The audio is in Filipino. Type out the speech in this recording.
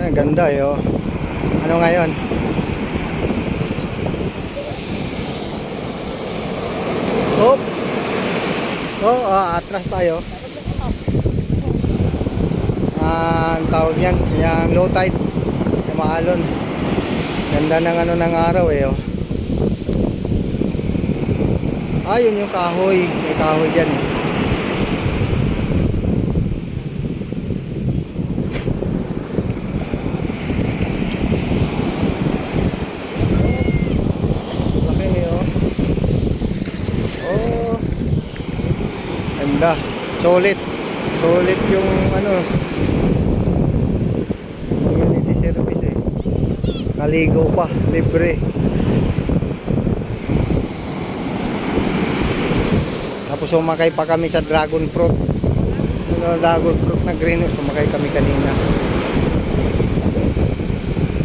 Ang ganda eh, oh. Ano ngayon? So, atras tayo. Ang tawag yan, yung low tide, yung maalon. Ganda ng ano ng araw eh, oh. Yun yung kahoy. May kahoy dyan eh. Laki oh. Oh. Ganda. Solid. Solid yung ano. Community service eh. Naligo pa. Libre. Tapos sumakay pa kami sa dragon fruit. Dragon fruit na green. Sumakay kami kanina.